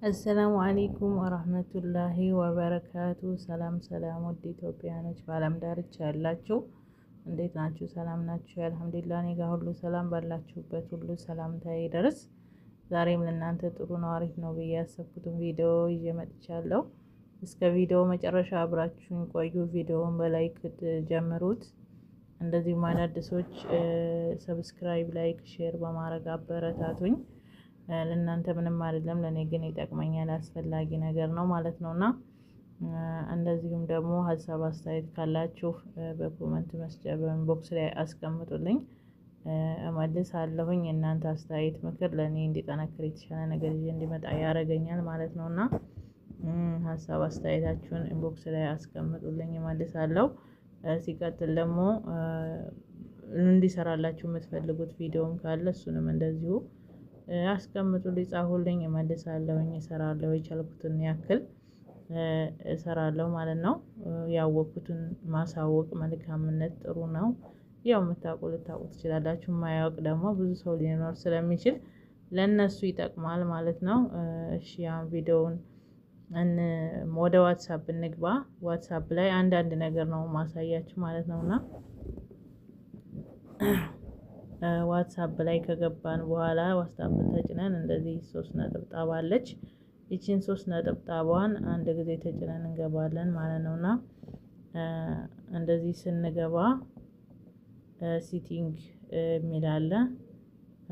አሰላሙ አለይኩም ወራህመቱላሂ ወበረካቱ። ሰላም ሰላም፣ ወደ ኢትዮጵያኖች በዓለም ዳርቻ ያላችሁ እንዴት ናችሁ? ሰላም ናችሁ? አልሐምዱሊላህ እኔ ጋር ሁሉ ሰላም፣ ባላችሁበት ሁሉ ሰላምታዬ ይደርስ። ዛሬም ለእናንተ ጥሩ ነው አሪፍ ነው ብዬ ያሰብኩትን ቪዲዮ ይዤ መጥቻለሁ። እስከ ቪዲዮ መጨረሻ አብራችሁን ቆዩ። ቪዲዮውን በላይክ ጀምሩት። እንደዚሁም አዳዲሶች ሰብስክራይብ፣ ላይክ፣ ሼር በማድረግ አበረታቱኝ። ለእናንተ ምንም አይደለም፣ ለእኔ ግን ይጠቅመኛል፣ አስፈላጊ ነገር ነው ማለት ነውና እንደዚሁም ደግሞ ሀሳብ አስተያየት ካላችሁ በኮመንት መስጫ በኢንቦክስ ላይ አስቀምጡልኝ፣ እመልሳለሁኝ። እናንተ አስተያየት ምክር ለእኔ እንዲጠነክር የተሻለ ነገር ይዤ እንዲመጣ ያደርገኛል ማለት ነውና ሀሳብ አስተያየታችሁን ኢንቦክስ ላይ አስቀምጡልኝ፣ እመልሳለሁ። ሲቀጥል ደግሞ እንዲሰራላችሁ የምትፈልጉት ቪዲዮም ካለ እሱንም እንደዚሁ አስቀምጡልኝ፣ ጻፉልኝ፣ እመልሳለሁኝ፣ እሰራለሁ። የቻልኩትን ያክል እሰራለሁ ማለት ነው። ያወቅኩትን ማሳወቅ መልካምነት ጥሩ ነው። ያው የምታውቁ ልታውቁ ትችላላችሁ፣ የማያውቅ ደግሞ ብዙ ሰው ሊኖር ስለሚችል ለእነሱ ይጠቅማል ማለት ነው። እሺ ያን ቪዲዮውን ወደ ዋትሳፕ እንግባ። ዋትሳፕ ላይ አንዳንድ ነገር ነው ማሳያችሁ ማለት ነውና ዋትሳፕ ላይ ከገባን በኋላ ዋትሳፕን ተጭነን እንደዚህ 3 ነጥብጣብ አለች። ይቺን 3 ነጥብጣቧን አንድ ጊዜ ተጭነን እንገባለን ማለት ነውና እንደዚህ ስንገባ ሲቲንግ የሚል አለ።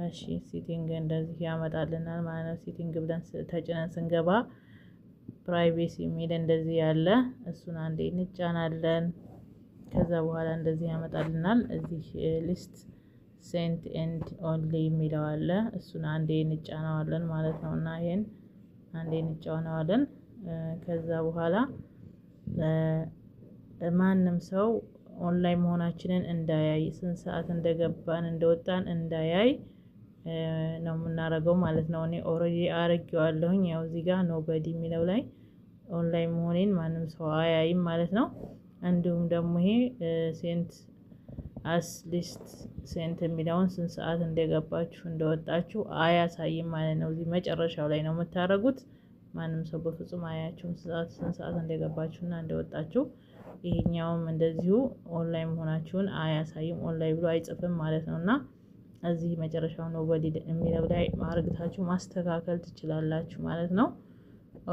እሺ ሲቲንግ እንደዚህ ያመጣልናል ማለት ነው። ሲቲንግ ብለን ተጭነን ስንገባ ፕራይቬሲ የሚል እንደዚህ ያለ እሱን አንዴ እንጫናለን። ከዛ በኋላ እንደዚህ ያመጣልናል። እዚህ ሊስት ሴንት ኤንድ ኦንሊ የሚለው አለ። እሱን አንዴ እንጫናዋለን ማለት ነው እና ይሄን አንዴ እንጫናዋለን። ከዛ በኋላ ማንም ሰው ኦንላይን መሆናችንን እንዳያይ፣ ስንት ሰዓት እንደገባን እንደወጣን እንዳያይ ነው የምናደርገው ማለት ነው። እኔ ኦልሬዲ አርጌዋለሁኝ። ያው እዚህ ጋር ኖበዲ የሚለው ላይ ኦንላይን መሆኔን ማንም ሰው አያይም ማለት ነው። እንዲሁም ደግሞ ይሄ ሴንት አስ ሊስት ሴንት የሚለውን ስንት ሰዓት እንደገባችሁ እንደወጣችሁ አያሳይም ማለት ነው። እዚህ መጨረሻው ላይ ነው የምታደርጉት። ማንም ሰው በፍጹም አያችሁም ስንት ሰዓት እንደገባችሁና እንደወጣችሁ። ይሄኛውም እንደዚሁ ኦንላይን መሆናችሁን አያሳይም፣ ኦንላይን ብሎ አይጽፍም ማለት ነውና እዚህ መጨረሻው ነው በዲ የሚለው ላይ ማርግታችሁ ማስተካከል ትችላላችሁ ማለት ነው።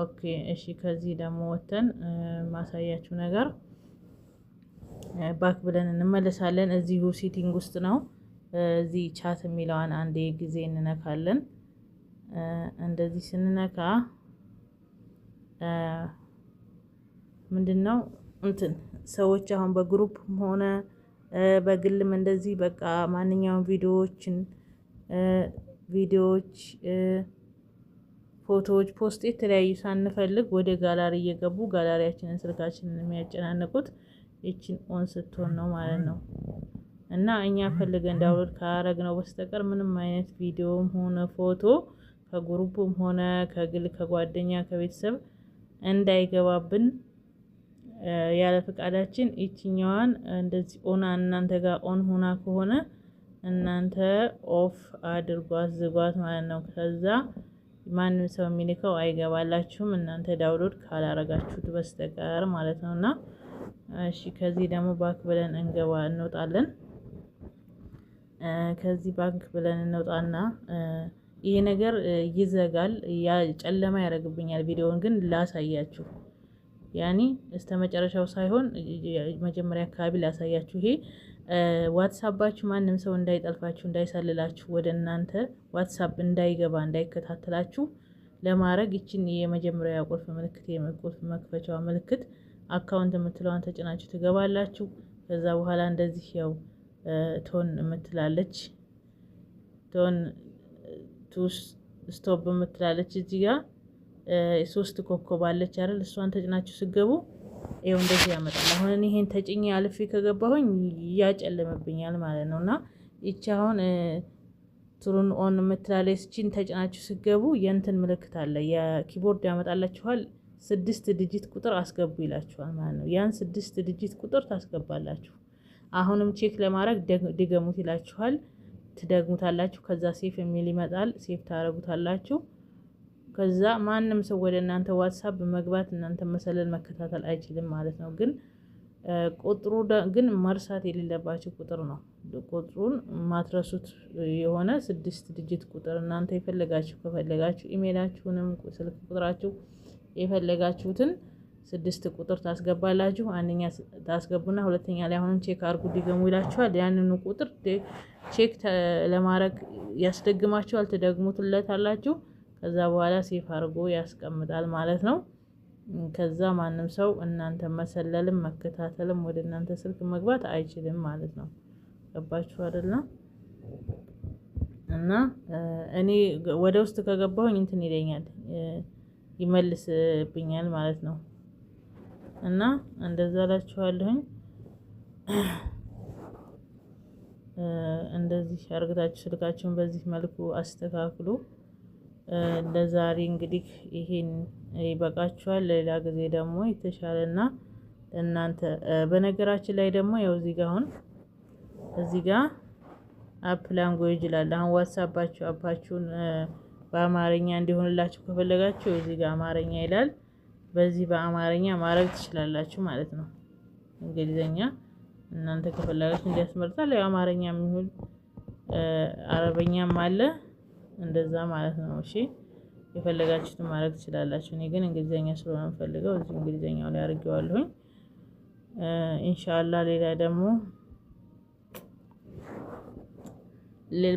ኦኬ እሺ። ከዚህ ደግሞ ወተን ማሳያችሁ ነገር ባክ ብለን እንመለሳለን። እዚሁ ሴቲንግ ውስጥ ነው። እዚህ ቻት የሚለውን አንዴ ጊዜ እንነካለን። እንደዚህ ስንነካ ምንድነው ሰዎች አሁን በግሩፕም ሆነ በግልም እንደዚህ በቃ ማንኛውም ቪዲዮዎች፣ ፎቶዎች፣ ፖስት የተለያዩ ሳንፈልግ ወደ ጋላሪ እየገቡ ጋላሪያችንን ስልካችንን የሚያጨናንቁት ይችን ኦን ስትሆን ነው ማለት ነው። እና እኛ ፈልገን ዳውንሎድ ካረግነው በስተቀር ምንም አይነት ቪዲዮም ሆነ ፎቶ ከግሩፕም ሆነ ከግል ከጓደኛ ከቤተሰብ እንዳይገባብን ያለ ፈቃዳችን ይችኛዋን እንደዚህ ኦን እናንተ ጋር ኦን ሆና ከሆነ እናንተ ኦፍ አድርጓት ዝጓት ማለት ነው። ከዛ ማንም ሰው የሚልከው አይገባላችሁም እናንተ ዳውንሎድ ካላረጋችሁት በስተቀር ማለት ነውና እሺ ከዚህ ደግሞ ባክ ብለን እንወጣለን። ከዚህ ባክ ብለን እንወጣና ይሄ ነገር ይዘጋል፣ ጨለማ ያደርግብኛል። ቪዲዮውን ግን ላሳያችሁ፣ ያኒ መጨረሻው ሳይሆን መጀመሪያ አካባቢ ላሳያችሁ። ይሄ ዋትሳፓችሁ ማንም ሰው እንዳይጠልፋችሁ እንዳይሰልላችሁ ወደ እናንተ ዋትሳፕ እንዳይገባ እንዳይከታተላችሁ ለማድረግ ይችን የመጀመሪያ ቁልፍ ምልክት የቁልፍ መክፈቻዋ ምልክት አካውንት የምትለዋን ተጭናችሁ ትገባላችሁ። ከዛ በኋላ እንደዚህ ያው ቶን የምትላለች ቶን ቱ ስቶፕ የምትላለች እዚህ ጋር 3 ኮከብ አለች አይደል? እሷን ተጭናችሁ ስገቡ ይኸው እንደዚህ ያመጣል። አሁን ይሄን ተጭኜ አልፌ ከገባሁኝ ያጨለመብኛል ማለት ነውና ይቺ አሁን ቱሩን ኦን የምትላለች እቺን ተጭናችሁ ስገቡ የእንትን ምልክት አለ የኪቦርድ ያመጣላችኋል። 6 ዲጂት ቁጥር አስገቡ ይላችኋል ማለት ነው። ያን 6 ዲጂት ቁጥር ታስገባላችሁ። አሁንም ቼክ ለማድረግ ድገሙት ይላችኋል። ትደግሙታላችሁ። ከዛ ሴፍ የሚል ይመጣል። ሴፍ ታረጉታላችሁ። ከዛ ማንም ሰው ወደ እናንተ ዋትሳፕ መግባት እናንተ መሰለል መከታተል አይችልም ማለት ነው። ግን ቁጥሩ ግን መርሳት የሌለባችሁ ቁጥር ነው። ቁጥሩን ማትረሱት የሆነ 6 ዲጂት ቁጥር እናንተ ከፈለጋችሁ ኢሜላችሁንም ስልክ ቁጥራችሁ የፈለጋችሁትን 6 ቁጥር ታስገባላችሁ። አንደኛ ታስገቡና ሁለተኛ ላይ አሁንም ቼክ አድርጉ ድገሙ ይላችኋል። ያንኑ ቁጥር ቼክ ለማድረግ ያስደግማችኋል። ትደግሙትለታላችሁ። ከዛ በኋላ ሴፍ አድርጎ ያስቀምጣል ማለት ነው። ከዛ ማንም ሰው እናንተ መሰለልም መከታተልም ወደ እናንተ ስልክ መግባት አይችልም ማለት ነው። ገባችሁ አይደል? እና እኔ ወደ ውስጥ ከገባሁኝ እንትን ይለኛል ይመልስብኛል ማለት ነው። እና እንደዛ እላችኋለሁኝ። እንደዚህ አርግታችሁ ስልካችሁን በዚህ መልኩ አስተካክሉ። ለዛሬ እንግዲህ ይሄን ይበቃችኋል። ሌላ ጊዜ ደግሞ የተሻለና እናንተ በነገራችን ላይ ደግሞ ያው እዚህ ጋር አፕ ላንጉዌጅ ይላል። አሁን ዋትስአፓችሁ አፓችሁን በአማርኛ እንዲሆንላችሁ ከፈለጋችሁ እዚህ ጋር አማርኛ ይላል። በዚህ በአማርኛ ማድረግ ትችላላችሁ ማለት ነው። እንግሊዘኛ እናንተ ከፈለጋችሁ እንዲያስመርጣል። ያው አማርኛም ይሁን አረበኛም አለ እንደዛ ማለት ነው። እሺ የፈለጋችሁትን ማድረግ ትችላላችሁ። እኔ ግን እንግሊዘኛ ስለሆነ የምፈልገው እዚህ እንግሊዘኛው ላይ አድርጌዋለሁኝ። ኢንሻአላህ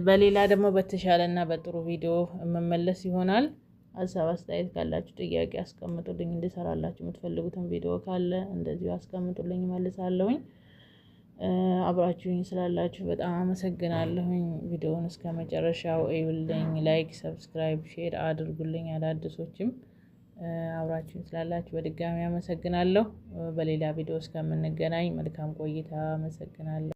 በሌላ ደግሞ በተሻለና በጥሩ ቪዲዮ መመለስ ይሆናል። ሀሳብ አስተያየት ካላችሁ ጥያቄ አስቀምጡልኝ። እንድሰራላችሁ የምትፈልጉትን ቪዲዮ ካለ እንደዚሁ አስቀምጡልኝ እመልሳለሁኝ። አብራችሁኝ ስላላችሁ በጣም አመሰግናለሁኝ። ቪዲዮውን እስከ መጨረሻው እዩልኝ። ላይክ፣ ሰብስክራይብ፣ ሼር አድርጉልኝ። አዳዲሶችም አብራችሁኝ ስላላችሁ በድጋሚ አመሰግናለሁ። በሌላ ቪዲዮ እስከምንገናኝ መልካም ቆይታ። አመሰግናለሁ።